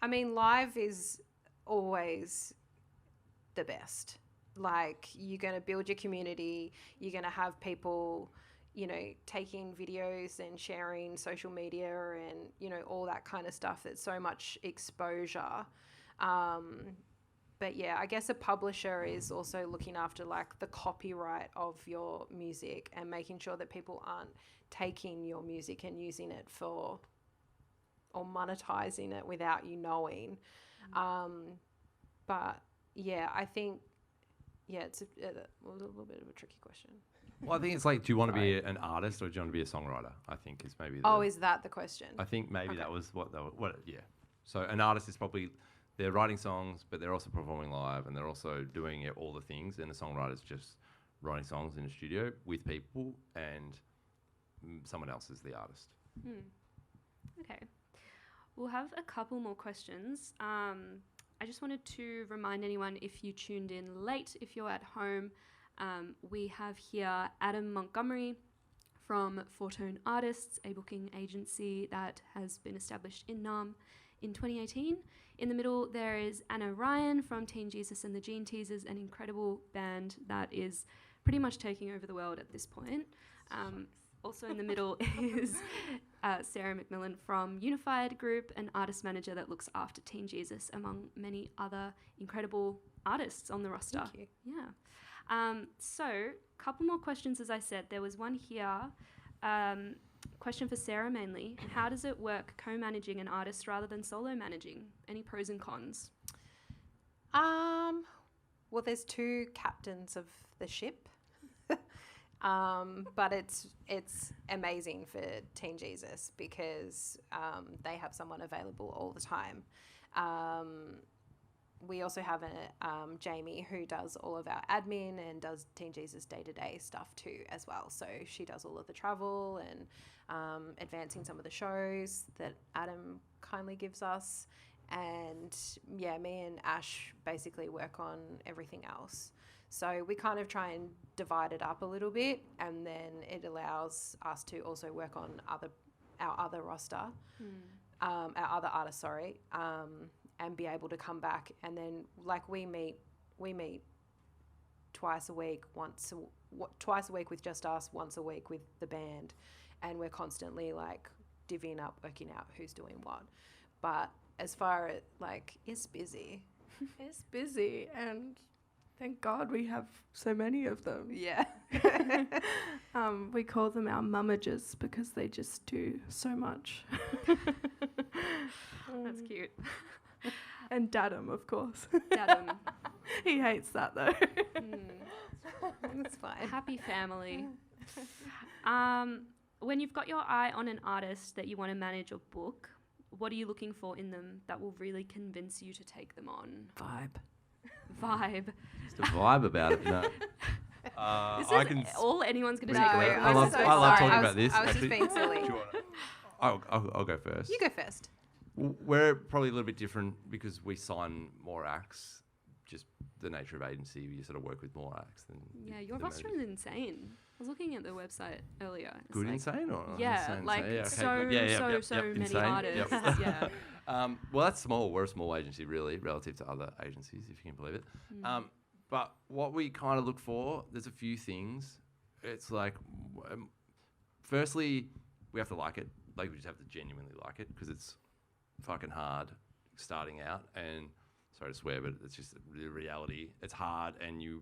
I mean, live is always the best. Like, you're going to build your community, you're going to have people, you know, taking videos and sharing social media and, you know, all that kind of stuff. That's so much exposure. But yeah, I guess a publisher is also looking after like the copyright of your music and making sure that people aren't taking your music and using it for, or monetizing it without you knowing. But yeah, I think, yeah, it's a little bit of a tricky question. Well, I think it's like, do you want to be an artist or do you want to be a songwriter? I think is maybe. Is that the question? I think maybe that was what they were. Yeah. So an artist is probably, they're writing songs, but they're also performing live, and they're also doing all the things. And a songwriter is just writing songs in a studio with people, and someone else is the artist. Okay. We'll have a couple more questions. I just wanted to remind anyone, if you tuned in late, if you're at home, we have here Adam Montgomery from Fortune Artists, a booking agency that has been established in Naarm in 2018. In the middle, there is Anna Ryan from Teen Jesus and the Gene Teasers, an incredible band that is pretty much taking over the world at this point. Also in the middle is Sarah McMillan from Unified Group, an artist manager that looks after Teen Jesus, among many other incredible artists on the roster. Thank you. Yeah. So, a couple more questions, as I said. There was one here, question for Sarah mainly. How does it work co-managing an artist rather than solo managing? Any pros and cons? Well, there's two captains of the ship. But it's amazing for Teen Jesus because they have someone available all the time. We also have Jamie, who does all of our admin and does Teen Jesus day-to-day stuff too as well. So she does all of the travel and advancing some of the shows that Adam kindly gives us. And yeah, me and Ash basically work on everything else. So we kind of try and divide it up a little bit, and then it allows us to also work on our other roster, our other artists, and be able to come back. And then like we meet twice a week with just us, once a week with the band, and we're constantly like divvying up, working out who's doing what. But as far as like, it's busy. It's busy, and thank God we have so many of them. Yeah. We call them our mummages because they just do so much. That's cute. And Daddum, of course. Daddum. He hates that though. That's fine. Happy family. When you've got your eye on an artist that you want to manage or book, what are you looking for in them that will really convince you to take them on? Vibe. Just a vibe about it. No. This I is can. all anyone's going to No, take away I from I this. love, was so I love sorry. talking I was- about this. I was just actually. being silly. Do you I'll go first. You go first. We're probably a little bit different because we sign more acts. Just the nature of agency, you sort of work with more acts than. Yeah, your the roster managers. is insane. I was looking at the website earlier. It's Good like, insane or yeah, insane, like insane? Yeah, so okay, good. so many insane. artists. Yep. Yeah. Well, that's small. We're a small agency, really, relative to other agencies, if you can believe it. But what we kind of look for, there's a few things. It's like, firstly, we have to like it. Like, we just have to genuinely like it because it's fucking hard starting out. And sorry to swear, but it's just the reality. It's hard, and you're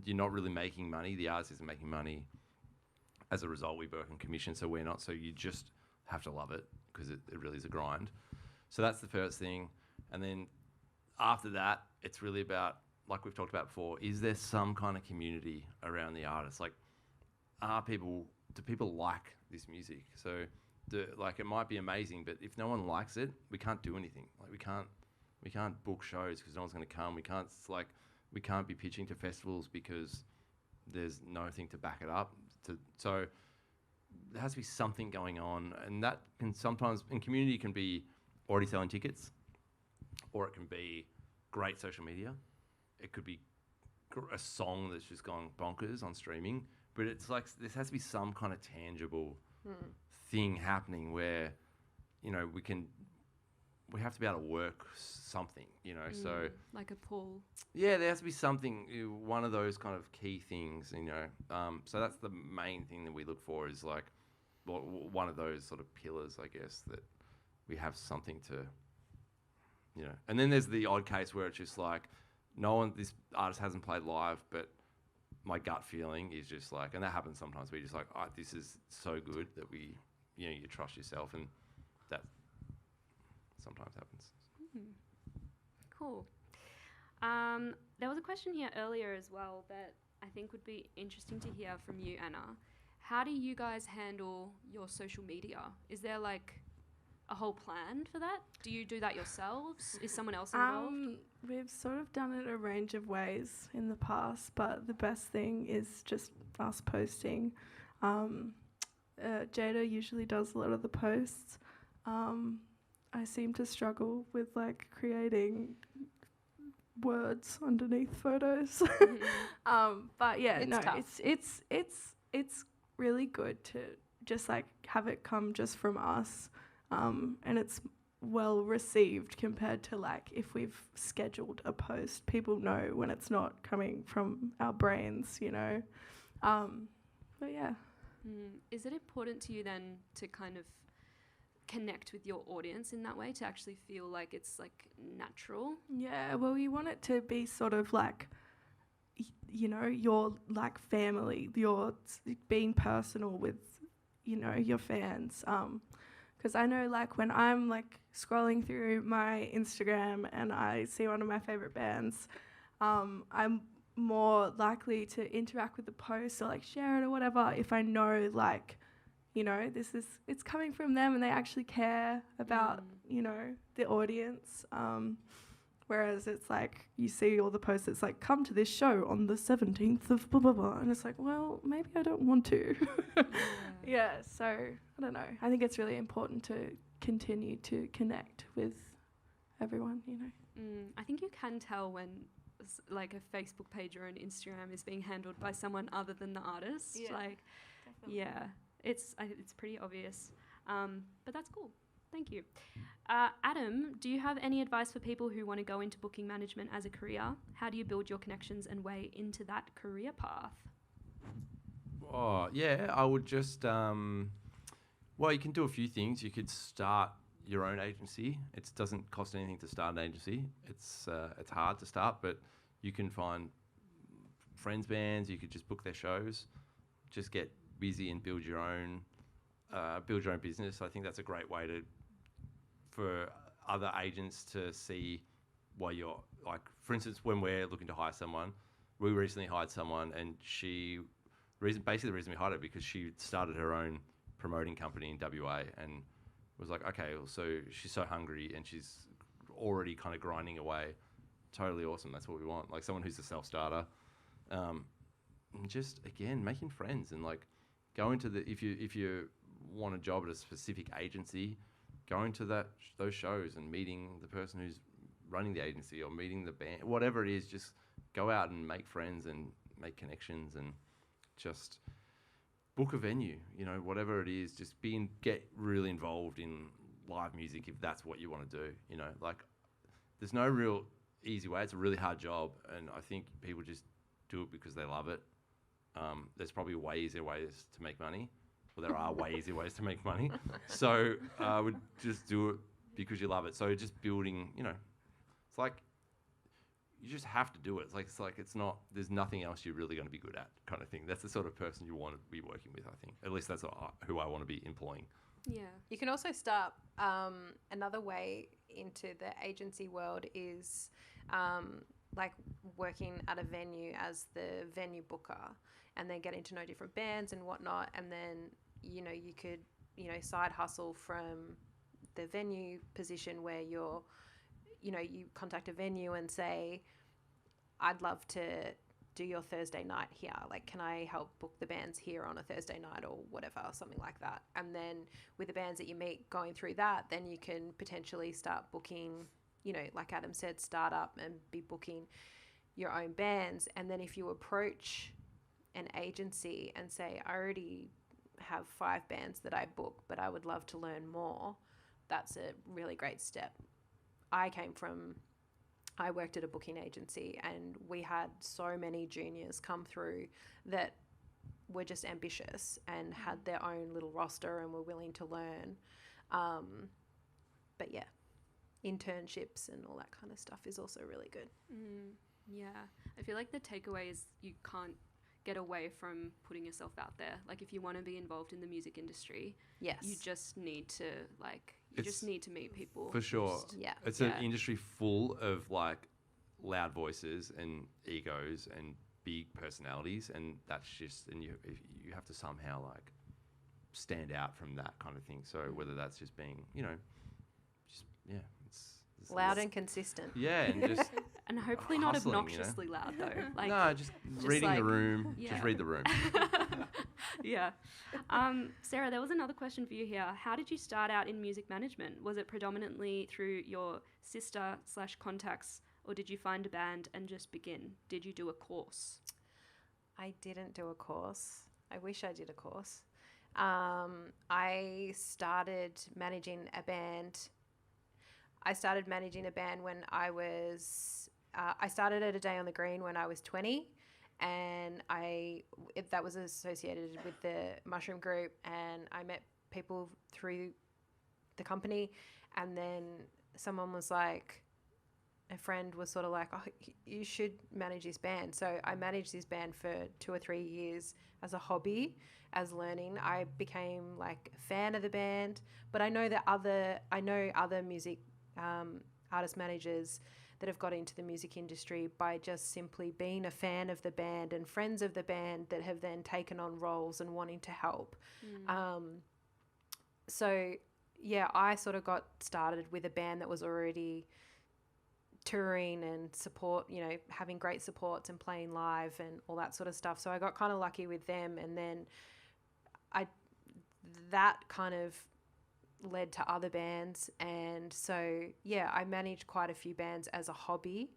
not really making money. The artist isn't making money. As a result, we work on commission, so we're not. So you just have to love it because it really is a grind. So that's the first thing. And then after that, it's really about, like we've talked about before, is there some kind of community around the artist? Like, do people like this music? So, it might be amazing, but if no one likes it, we can't do anything. Like, we can't book shows because no one's going to come. We can't be pitching to festivals because there's nothing to back it up. So there has to be something going on, and that can sometimes, and community can be already selling tickets, or it can be great social media. It could be a song that's just gone bonkers on streaming, but it's like there has to be some kind of tangible thing happening where, we have to be able to work something, so like a pull. yeah, there has to be something, one of those kind of key things, so that's the main thing that we look for is like one of those sort of pillars, I guess, that we have something to, and then there's the odd case where it's just like, this artist hasn't played live, but my gut feeling is just like, and that happens sometimes, where you're just like, this is so good that you trust yourself, and that sometimes happens. Cool. There was a question here earlier as well that I think would be interesting to hear from you, Anna. How do you guys handle your social media? Is there like a whole plan for that? Do you do that yourselves? Is someone else involved? We've sort of done it a range of ways in the past, but the best thing is just us posting. Jada usually does a lot of the posts. I seem to struggle with like creating words underneath photos. But yeah, It's no, tough. it's really good to just like have it come just from us. And it's well received compared to like if we've scheduled a post, people know when it's not coming from our brains, but yeah. Is it important to you then to kind of connect with your audience in that way, to actually feel like it's like natural? Yeah, well, you want it to be sort of like, your like family, you're being personal with, your fans. Because I know like when I'm like scrolling through my Instagram and I see one of my favorite bands, I'm more likely to interact with the post or like share it or whatever if I know like, it's coming from them and they actually care about, the audience. Whereas it's like you see all the posts, it's like, come to this show on the 17th of blah, blah, blah. And it's like, well, maybe I don't want to. Yeah, so I don't know. I think it's really important to continue to connect with everyone, I think you can tell when like a Facebook page or an Instagram is being handled by someone other than the artist. Yeah, like, definitely. yeah, it's pretty obvious. But that's cool. Thank you. Adam, do you have any advice for people who want to go into booking management as a career? How do you build your connections and way into that career path? Oh, yeah, I would just, well, you can do a few things. You could start your own agency. It doesn't cost anything to start an agency. It's hard to start, but you can find friends' bands. You could just book their shows. Just get busy and build your own business. I think that's a great way for other agents to see what you're like. For instance, when we're looking to hire someone, we recently hired someone, and basically the reason we hired her because she started her own promoting company in WA, and was like, okay, well, so she's so hungry and she's already kind of grinding away. Totally awesome. That's what we want. Like someone who's a self-starter. And just, again, making friends and like going to if you want a job at a specific agency, going to those shows and meeting the person who's running the agency or meeting the band, whatever it is, just go out and make friends and make connections and just book a venue, you know, whatever it is, just get really involved in live music if that's what you want to do, you know, like there's no real easy way. It's a really hard job and I think people just do it because they love it. There's probably ways to make money. Well, there are ways to make money. So I would just do it because you love it. So just building, you know, it's like you just have to do it. It's like it's not, there's nothing else you're really going to be good at kind of thing. That's the sort of person you want to be working with, I think. At least that's who I want to be employing. Yeah. You can also start another way into the agency world is like working at a venue as the venue booker and then getting to know different bands and whatnot. And then, you know, you could, you know, side hustle from the venue position where you're, you know, you contact a venue and say, I'd love to do your Thursday night here. Like, can I help book the bands here on a Thursday night or whatever, something like that. And then with the bands that you meet going through that, then you can potentially start booking, you know, like Adam said, start up and be booking your own bands. And then if you approach an agency and say, I already have 5 bands that I book, but I would love to learn more, that's a really great step. I worked at a booking agency and we had so many juniors come through that were just ambitious and had their own little roster and were willing to learn. But yeah, internships and all that kind of stuff is also really good. Yeah. I feel like the takeaway is you can't get away from putting yourself out there. Like if you want to be involved in the music industry, Yes. you just need to meet people. For sure. Yeah. It's an industry full of like loud voices and egos and big personalities, and that's just, and you have to somehow like stand out from that kind of thing. So whether that's just being, you know, just it's Loud and consistent. yeah, and just And hopefully not hustling, obnoxiously loud though. Like no, just reading like, the room. yeah. Just read the room. Yeah. Sarah, there was another question for you here. How did you start out in music management? Was it predominantly through your sister/contacts, or did you find a band and just begin? Did you do a course? I didn't do a course. I wish I did a course. I started managing a band when I was, I started at A Day on the Green when I was 20, and that was associated with the Mushroom Group, and I met people through the company, and then someone was like, a friend was sort of like, oh, you should manage this band. So I managed this band for 2 or 3 years as a hobby, as learning. I became like a fan of the band, but I know other music artist managers that have got into the music industry by just simply being a fan of the band and friends of the band that have then taken on roles and wanting to help. So yeah, I sort of got started with a band that was already touring and support, you know, having great supports and playing live and all that sort of stuff. So I got kind of lucky with them, and then that kind of led to other bands. And so yeah, I managed quite a few bands as a hobby,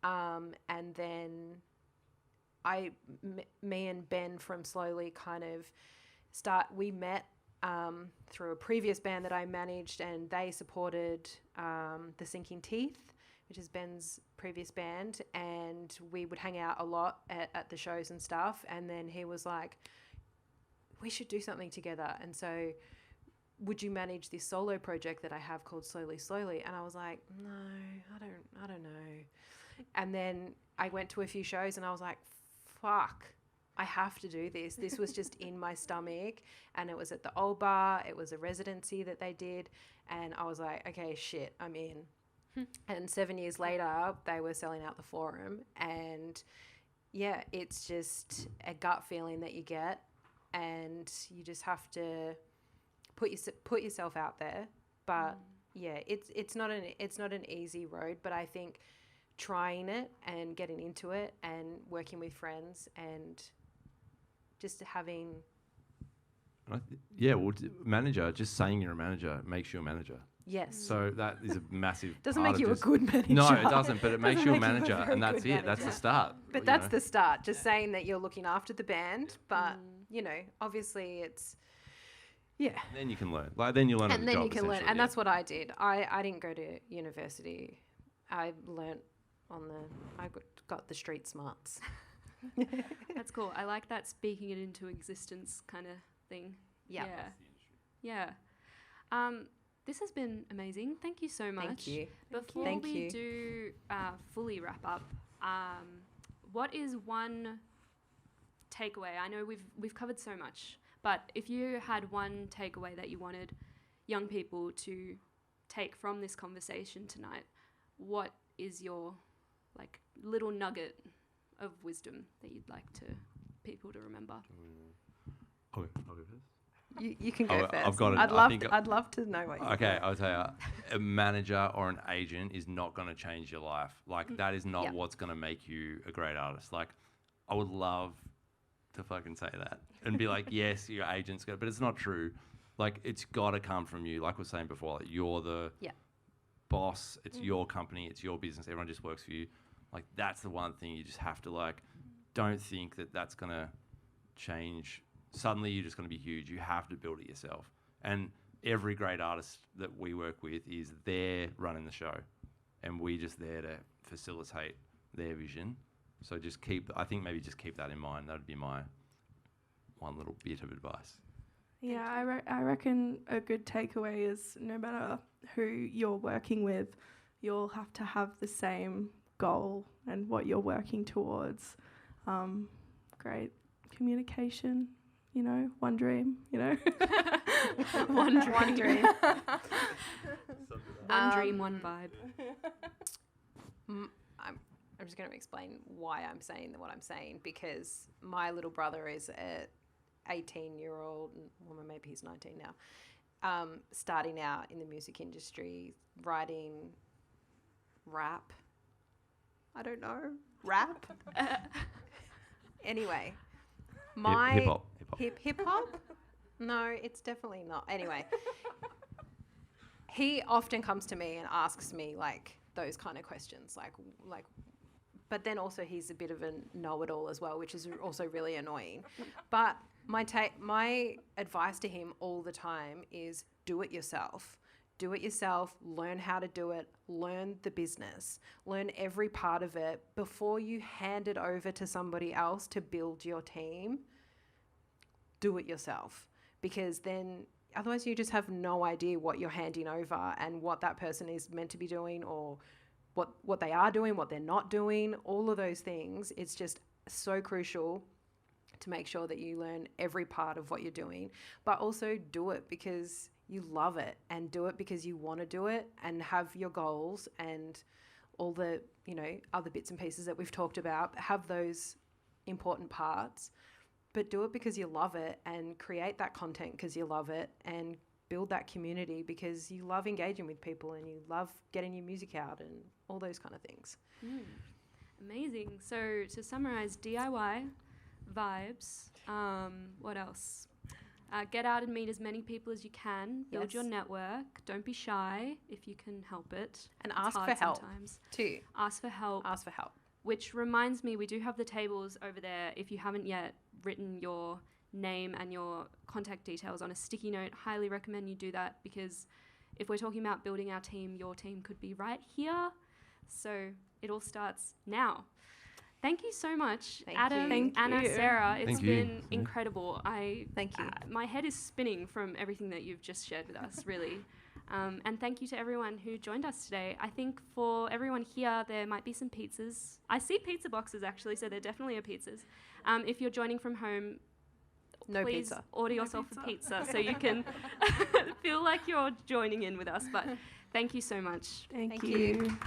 and then me and Ben from Slowly kind of we met through a previous band that I managed, and they supported the Sinking Teeth, which is Ben's previous band, and we would hang out a lot at the shows and stuff. And then he was like, we should do something together. And so, would you manage this solo project that I have called Slowly Slowly? And I was like, no, I don't know. And then I went to a few shows and I was like, fuck, I have to do this. This was just in my stomach, and it was at the old bar. It was a residency that they did. And I was like, okay, shit, I'm in. And 7 years later, they were selling out the Forum. And yeah, it's just a gut feeling that you get, and you just have to put yourself out there. But yeah, it's not an easy road, but I think trying it and getting into it and working with friends and just having manager, just saying you're a manager makes you a manager. yes. So that is a massive Doesn't part make of you a just- good manager. No, it doesn't, but it makes you a Doesn't make you a manager, very and that's good it. That's the manager. start. But you that's know? the start, just saying that you're looking after the band. But, you know, obviously it's, yeah. Then you can learn. Like, then you learn on And the then job, you can learn. essentially, And yeah. that's what I did. I didn't go to university. I learnt I got the street smarts. That's cool. I like that speaking it into existence kind of thing. Yeah. Yeah. This has been amazing. Thank you so much. Thank you. Before Thank we you. do fully wrap up, what is one takeaway? I know we've covered so much, but if you had one takeaway that you wanted young people to take from this conversation tonight, what is your like little nugget of wisdom that you'd like people to remember? I'll go first. You can go Oh, first. I've got it. I'd love to know what you Okay, I'll tell you, a manager or an agent is not going to change your life. Like, that is not Yep. what's going to make you a great artist. Like, I would love to fucking say that and be like, yes, your agent's good, but it's not true. Like, it's got to come from you. Like we were saying before, like, you're the boss. It's your company. It's your business. Everyone just works for you. Like, that's the one thing you just have to, like, don't think that that's going to change. Suddenly you're just going to be huge. You have to build it yourself. And every great artist that we work with is there running the show. And we're just there to facilitate their vision. So just keep that in mind. That would be my one little bit of advice. Yeah, I reckon a good takeaway is no matter who you're working with, you'll have to have the same goal and what you're working towards. Great communication, you know, one dream, you know. One dream. One dream. One dream, one vibe. I'm just going to explain why I'm saying what I'm saying, because my little brother is a 18-year-old, well, maybe he's 19 now, starting out in the music industry, writing rap. I don't know. Rap? Anyway. Hip-hop. Hip-hop? No, it's definitely not. Anyway. He often comes to me and asks me, like, those kind of questions, like, but then also he's a bit of a know-it-all as well, which is also really annoying. But my advice to him all the time is do it yourself. Do it yourself, learn how to do it, learn the business, learn every part of it before you hand it over to somebody else to build your team. Do it yourself, because then otherwise you just have no idea what you're handing over and what that person is meant to be doing, or what they are doing, what they're not doing, all of those things. It's just so crucial to make sure that you learn every part of what you're doing, but also do it because you love it, and do it because you want to do it, and have your goals and all the, you know, other bits and pieces that we've talked about, have those important parts, but do it because you love it, and create that content because you love it, and build that community because you love engaging with people and you love getting your music out and all those kind of things. Amazing. So to summarize, DIY, vibes, what else? Get out and meet as many people as you can. Build Yes. your network. Don't be shy if you can help it. And It's ask hard for help sometimes. too. Ask for help. Ask for help. Which reminds me, we do have the tables over there. If you haven't yet written your name and your contact details on a sticky note, highly recommend you do that, because if we're talking about building our team, your team could be right here. So it all starts now. Thank you so much, Thank Adam, you. Thank Anna, you. Sarah. It's Thank you. been Yeah. incredible. Thank you. My head is spinning from everything that you've just shared with us, really. And thank you to everyone who joined us today. I think for everyone here, there might be some pizzas. I see pizza boxes, actually, so there definitely are pizzas. If you're joining from home, No please pizza. order No yourself pizza. a pizza so you can feel like you're joining in with us. But thank you so much. Thank Thank you. you.